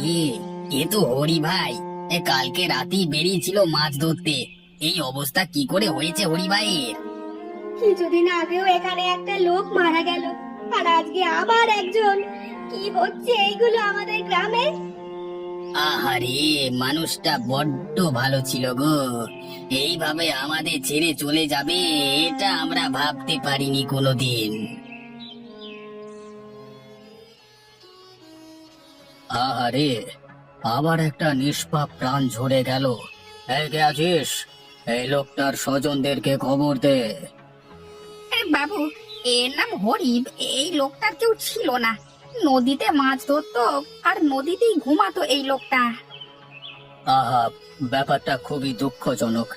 আরে, এ তো হরি ভাই। কালকে রাতেই বেরিয়েছিল মাছ ধরতে। এই অবস্থা কি করে হয়েছে হরি ভাইয়ের? কিছুদিন আগেও এখানে একটা লোক মারা গেল, আর আজকে আবার একজন। কি হচ্ছে এইগুলো আমাদের গ্রামে? আহারে, মানুষটা বড্ড ভালো ছিল গো। এইভাবে আমাদের ছেড়ে চলে যাবে এটা আমরা ভাবতে পারিনি কোনোদিন। আহারে, আবার একটা নিষ্পাপ প্রাণ ঝরে গেল। এই কে আছিস? এই লোকটার স্বজনদেরকে খবর দে। বাবু, এর নাম হরিব। এই লোকটার কেউ ছিল না। নদীতে মাছ ধরতো আর নদীতেই ঘুমাতো এই লোকটা। আহা, ব্যাপারটা খুবই দুঃখজনক।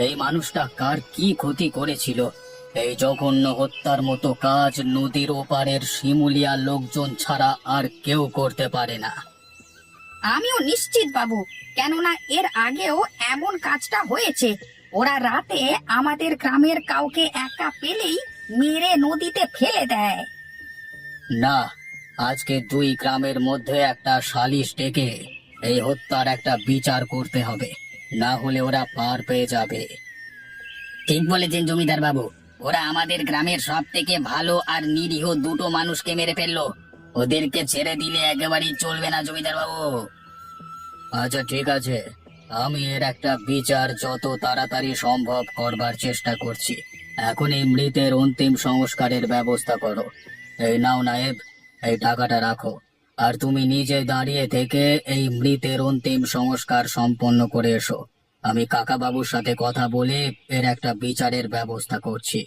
এই মানুষটা কার কি ক্ষতি করেছিল? এই জঘন্য হত্যার মতো কাজ নদীর ওপারের শিমুলিয়া লোকজন ছাড়া আর কেউ করতে পারে না। আমিও নিশ্চিত বাবু, কেননা এর আগেও এমন কাজটা হয়েছে। ওরা রাতে আমাদের গ্রামের কাউকে একা পেলেই মেরে নদীতে ফেলে দেয়। না, আজকে দুই গ্রামের মধ্যে একটা সালিশ ডেকে এই হত্যার একটা বিচার করতে হবে, না হলে ওরা পার পেয়ে যাবে। ঠিক বলেছেন জমিদার বাবু। ওরা আমাদের গ্রামের সব থেকে ভালো আর নিরীহ দুটো মানুষকে মেরে ফেললো। ওদেরকে ছেড়ে দিলে একেবারেই চলবে না জমিদার বাবু। আচ্ছা ঠিক আছে, আমি এর একটা বিচার যত তাড়াতাড়ি সম্ভব করবার চেষ্টা করছি। এখন এই মৃতের অন্তিম সংস্কারের ব্যবস্থা করো। এই নাও নায়েব, এই টাকাটা রাখো। আর তুমি নিজে দাঁড়িয়ে থেকে এই মৃতের অন্তিম সংস্কার সম্পন্ন করে এসো। আমি কাকা বাবুর সাথে কথা বলে এর একটা বিচারের ব্যবস্থা করছি।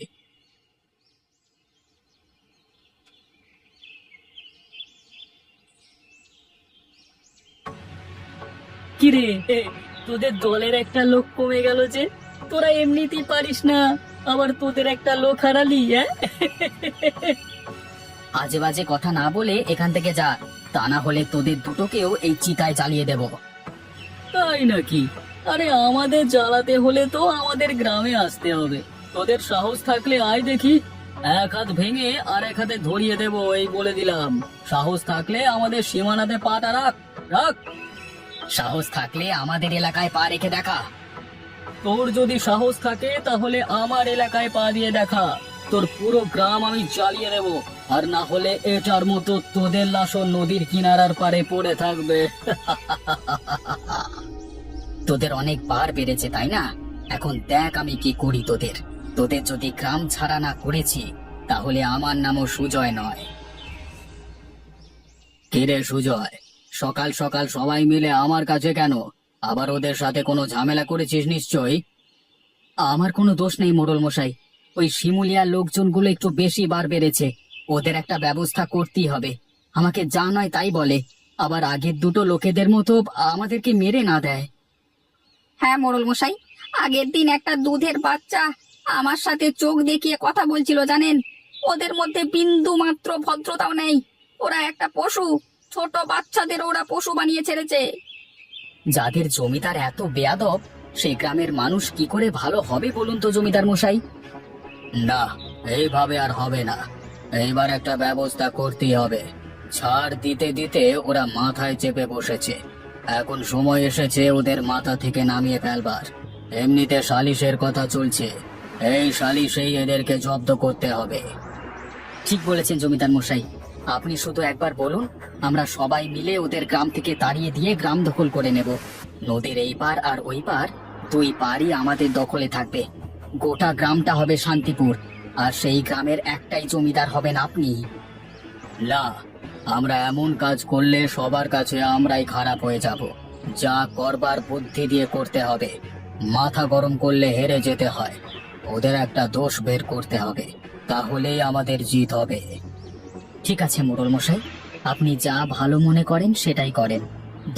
কিরে, তোদের দলের একটা লোক কমে গেল যে? তোরা এমনিতেই পারিস না, আবার তোদের একটা লোক হারালি, হ্যাঁ? আজে বাজে কথা না বলে এখান থেকে যা, তা না হলে তোদের দুটোকেও এই চিতায় জ্বালিয়ে দেব। তাই নাকি? আরে আমাদের জ্বালাতে হলে তো আমাদের গ্রামে আসতে হবে। তোদের সাহস থাকলে আয় দেখি, এক হাত ভেঙে আর এক হাতে ধরিয়ে দেবো, এই বলে দিলাম। সাহস থাকলে আমাদের সীমানাতে পাটা রাখ, রাখ। সাহস থাকলে আমাদের এলাকায় পা রেখে দেখা। তোর যদি সাহস থাকে তাহলে আমার এলাকায় পা দিয়ে দেখা। তোর পুরো গ্রাম আমি জ্বালিয়ে দেব, আর না হলে এটার মতো তোদের লাশও নদীর কিনারার পারে পড়ে থাকবে। তোদের অনেক বার বেড়েছে তাই না? এখন দেখ আমি কি করি তোদের। তোদের যদি গ্রাম ছাড়া না করেছি, তাহলে আমার নামও সুজয় নয়। কিরে সুজয়, সকাল সকাল সবাই মিলে আমার কাছে কেন? আবার ওদের সাথে কোনো ঝামেলা করেছিস নিশ্চয়ই। আমার কোনো দোষ নেই মোড়ল মশাই। ওই শিমুলিয়ার লোকজনগুলো একটু বেশি বার বেড়েছে। ওদের একটা ব্যবস্থা করতেই হবে। আমাকে যা নয় তাই বলে, আবার আগের দুটো লোকেদের মতো আমাদেরকে মেরে না দেয়। হ্যাঁ মোড়ল মশাই, আগের দিন একটা দুধের বাচ্চা আমার সাথে চোখ দেখিয়ে কথা বলছিল জানেন। ওদের মধ্যে বিন্দু মাত্র ভদ্রতাও নেই। ওরা একটা পশু, ছোট বাচ্চাদের ওরা পশু বানিয়ে ছেড়েছে। যাদের জমিদার এত বেয়াদব, সেই গ্রামের মানুষ কি করে ভালো হবে বলুন তো জমিদার মশাই? না, এইভাবে আর হবে না। এইবার একটা ব্যবস্থা করতেই হবে। ছাড় দিতে দিতে ওরা মাথায় চেপে বসেছে। এখন সময় এসেছে ওদের মাথা থেকে নামিয়ে ফেলবার। এমনিতে সালিশের কথা চলছে, এই সালিশেই এদেরকে জব্দ করতে হবে। ঠিক বলেছেন জমিদার মশাই। আপনি শুধু একবার বলুন, আমরা সবাই মিলে ওদের গ্রাম থেকে তাড়িয়ে দিয়ে গ্রাম দখল করে নেব। নদীর এই পার আর ওই পার, দুই পারই আমাদের দখলে থাকবে। গোটা গ্রামটা হবে শান্তিপুর, আর সেই গ্রামের একটাই জমিদার হবেন আপনি। না, আমরা এমন কাজ করলে সবার কাছে আমরাই খারাপ হয়ে যাব। যা করবার বুদ্ধি দিয়ে করতে হবে। মাথা গরম করলে হেরে যেতে হয়। ওদের একটা দোষ বের করতে হবে, তাহলেই আমাদের জিত হবে। ঠিক আছে মোড়ল মশাই, আপনি যা ভালো মনে করেন সেটাই করেন।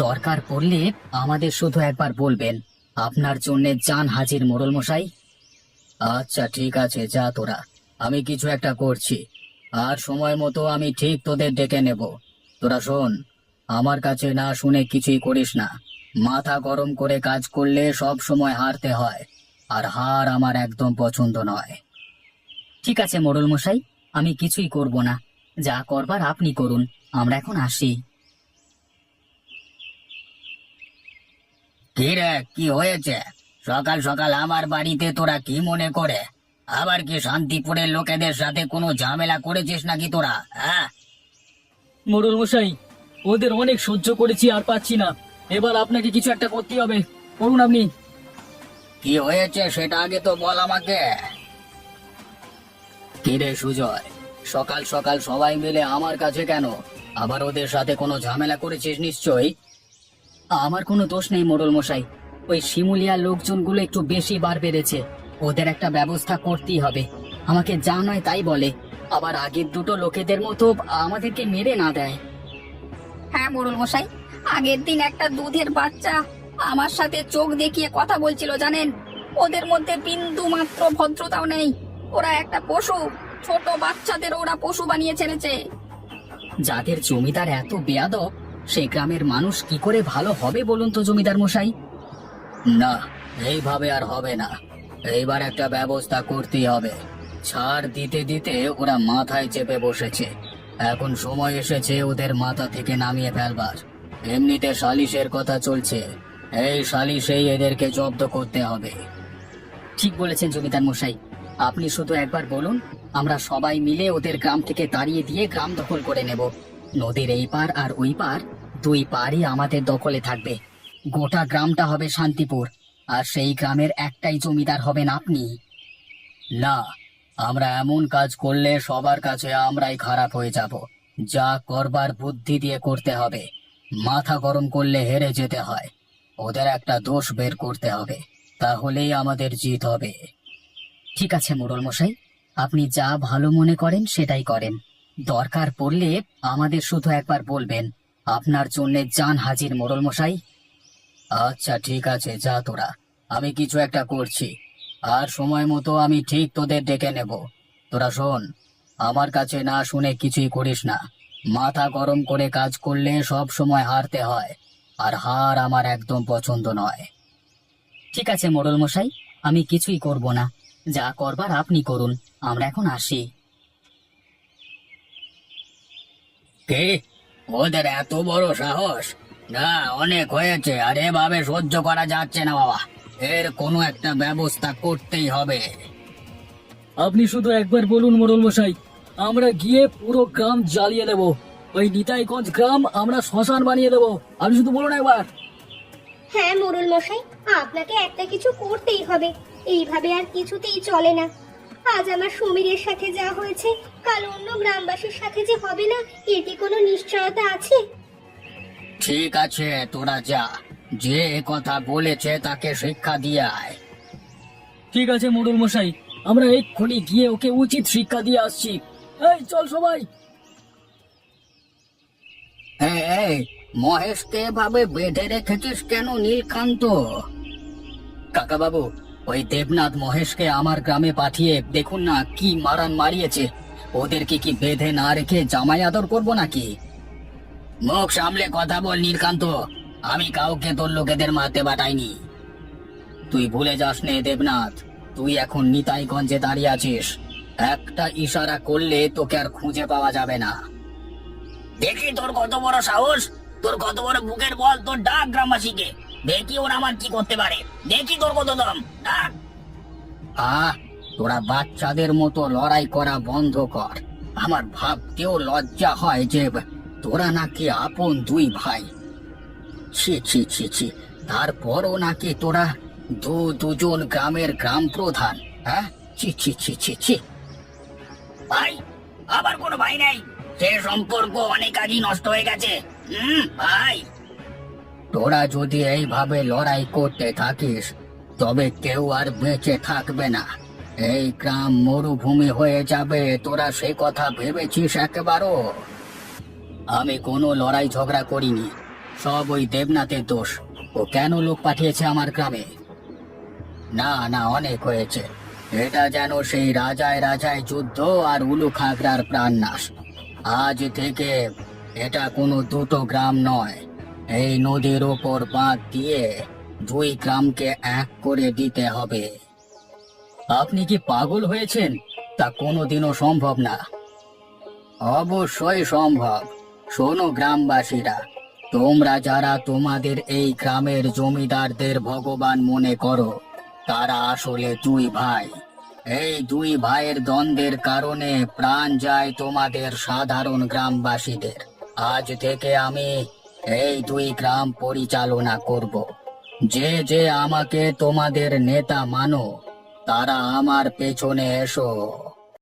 দরকার পড়লে আমাদের শুধু একবার বলবেন। আপনার জন্যে জান হাজির মোড়ল মশাই। আচ্ছা ঠিক আছে, যা তোরা, আমি কিছু একটা করছি। আর সময় মতো আমি ঠিক তোদের ডেকে নেব। তোরা শোন, আমার কাছে না শুনে কিছুই করিস না। মাথা গরম করে কাজ করলে সব সময় হারতে হয়, আর হার আমার একদম পছন্দ নয়। ঠিক আছে মোড়ল মশাই, আমি কিছুই করব না। যা করবার আপনি করুন, আমরা এখন আসি। কি রে, কি হয়েছে? সকাল সকাল আমার বাড়িতে তোরা কি মনে করে? আবার কি শান্তিপুরের লোকেদের সাথে কোনো ঝামেলা করেছিস নাকি তোরা? হ্যাঁ, মোড়ল মশাই, ওদের অনেক সহ্য করেছি, আর পাচ্ছি না। এবার আপনাকে কিছু একটা করতে হবে। করুন আপনি। কি হয়েছে সেটা আগে তো বল আমাকে। কি রে সুজয়, সকাল সকাল সবাই মিলে আমার কাছে কেন? আবার ওদের সাথে কোনো ঝামেলা করেছিস নিশ্চয়ই। আমার কোনো দোষ নেই মোড়ল মশাই, ওই শিমুলিয়ার লোকজনগুলো একটু বেশি বার বেড়েছে। ওদের একটা ব্যবস্থা করতেই হবে। আমাকে যা নয় তাই বলে, আবার আগের দুটো লোকেদের মতো আমাদেরকে মেরে না দেয়। হ্যাঁ মোড়ল মশাই, আগের দিন একটা দুধের বাচ্চা আমার সাথে চোখ দেখিয়ে কথা বলছিল জানেন। ওদের মধ্যে বিন্দু মাত্র ভদ্রতাও নেই। ওরা একটা পশু, ছোট বাচ্চাদের ওরা পশু বানিয়ে ছেড়েছে। যাদের জমিদার এত বেয়াদব, সেই গ্রামের মানুষ কি করে ভালো হবে বলুন তো জমিদার মশাই? না, এইভাবে আর হবে না। এইবার একটা ব্যবস্থা করতেই হবে। ছাড় দিতে দিতে ওরা মাথায় চেপে বসেছে। এখন সময় এসেছে ওদের মাথা থেকে নামিয়ে ফেলবার। এমনিতে সালিশের কথা চলছে, এই সালিশেই এদেরকে জব্দ করতে হবে। ঠিক বলেছেন জমিদার মশাই, আপনি শুধু একবার বলুন, আমরা সবাই মিলে ওদের গ্রাম থেকে তাড়িয়ে দিয়ে গ্রাম দখল করে নেব। নদীর এই পার আর ওই পার, দুই পারই আমাদের দখলে থাকবে। গোটা গ্রামটা হবে শান্তিপুর, আর সেই গ্রামের একটাই জমিদার হবেন আপনি। না, আমরা এমন কাজ করলে সবার কাছে আমরাই খারাপ হয়ে যাব। যা করবার বুদ্ধি দিয়ে করতে হবে। মাথা গরম করলে হেরে যেতে হয়। ওদের একটা দোষ বের করতে হবে, তাহলেই আমাদের জিত হবে। ঠিক আছে মোড়ল মশাই, আপনি যা ভালো মনে করেন সেটাই করেন। দরকার পড়লে আমাদের শুধু একবার বলবেন, আপনার জন্যে জান হাজির মোড়ল মশাই। আচ্ছা ঠিক আছে, যা তোরা, আমি কিছু একটা করছি। আর সময় মতো আমি ঠিক তোদের ডেকে নেব। তোরা শোন, আমার কাছে না শুনে কিছুই করিস না। মাথা গরম করে কাজ করলে সব সময় হারতে হয়, আর হার আমার একদম পছন্দ নয়। ঠিক আছে মোড়ল মশাই, আমি কিছুই করব না। যা করবার আপনি করুন, আমরা এখন আসি। কে? ওদের এত বড় সাহস? না, অনেক হয়েছে, আর এভাবে সহ্য করা যাচ্ছে না বাবা। এর কোনো একটা ব্যবস্থা করতেই হবে। আপনি শুধু একবার বলুন মোড়ল মশাই, আমরা গিয়ে পুরো গ্রাম জ্বালিয়ে দেব। ওই নিতাইগঞ্জ গ্রাম আমরা শ্মশান বানিয়ে দেব। আপনি শুধু বলুন একবার। হ্যাঁ মোড়ল মশাই, আপনাকে একটা কিছু করতেই হবে। এইভাবে আর কিছুতেই চলে না। আজ আমার সমীরের সাথে যা হয়েছে, কাল অন্য গ্রামবাসীর সাথে যে হবে না, এর কি কোনো নিশ্চয়তা আছে? ঠিক আছে, তোরা যা, যে কথা বলেছে তাকে শিক্ষা দিয়ে আয়। ঠিক আছে মোড়ল মশাই, আমরা এক্ষুনি গিয়ে ওকে উচিত শিক্ষা দিয়ে আসছি। এই চল সবাই। এই, মহেশকে এভাবে বেঁধে রেখেছিস কেন নীলকান্ত? কাকা বাবু, ওই দেবনাথ মহেশকে আমার গ্রামে পাঠিয়ে দেখুন না কি মারান মারিয়েছে। ওদেরকে কি বেঁধে না রেখে জামাই আদর করবো নাকি? মুখ সামলে কথা বল নীলকান্ত, আমি কাউকে তোর লোকেদের মারতে পাঠাইনি। তুই ভুলে যাস নে দেবনাথ, তুই এখন নিতাইগঞ্জে দাঁড়িয়ে আছিস। একটা ইশারা করলে তোকে আর খুঁজে পাওয়া যাবে না। দেখি তোর কত বড় সাহস, তোর কত বড় বুকের বল, তোর ডাক গ্রামবাসীকে। দেখি ওরা আমার কি করতে পারে, দেখি তোর কত দম, ডাক। তোরা বাচ্চাদের মতো লড়াই করা বন্ধ কর। আমার ভাবতেও লজ্জা হয় যে তোরা নাকি আপন দুই ভাই। ছি ছি ছি ছি, তারপরও নাকি তোরা দুজন গ্রামের গ্রাম প্রধান। হ্যাঁ, ছি ছি ছি ছি ছি। ভাই, আবার কোনো ভাই নাই? সে সম্পর্ক অনেক আগেই নষ্ট হয়ে গেছে। ভাই, তোরা যদি এইভাবে লড়াই করতে থাকিস তবে কেউ আর বেঁচে থাকবে না। এই গ্রাম মরুভূমি হয়ে যাবে। তোরা সে কথা ভেবেছিস একেবারও? আমি কোনো লড়াই ঝগড়া করিনি, সব ওই দেবনাথের দোষ। ও কেন লোক পাঠিয়েছে আমার গ্রামে? না না, অনেক হয়েছে। এটা যেন সেই রাজায় রাজায় যুদ্ধ আর উলু খাগড়ার প্রাণনাশ। আজ থেকে এটা কোনো দুটো গ্রাম নয়, এই নদীর ওপর বাঁধ দিয়ে দুই গ্রামকে এক করে দিতে হবে। আপনি কি পাগল হয়েছেন? তা কোনোদিনও সম্ভব না। অবশ্যই সম্ভব। শোনো গ্রামবাসীরা, তোমরা যারা তোমাদের এই গ্রামের জমিদারদের ভগবান মনে করো, তারা আসলে দুই ভাই। এই দুই ভাইয়ের দ্বন্দ্বের কারণে প্রাণ যায় তোমাদের সাধারণ গ্রামবাসীদের। আজ থেকে আমি এই দুই গ্রাম পরিচালনা করব। যে যে আমাকে তোমাদের নেতা মানো, তারা আমার পেছনে এসো।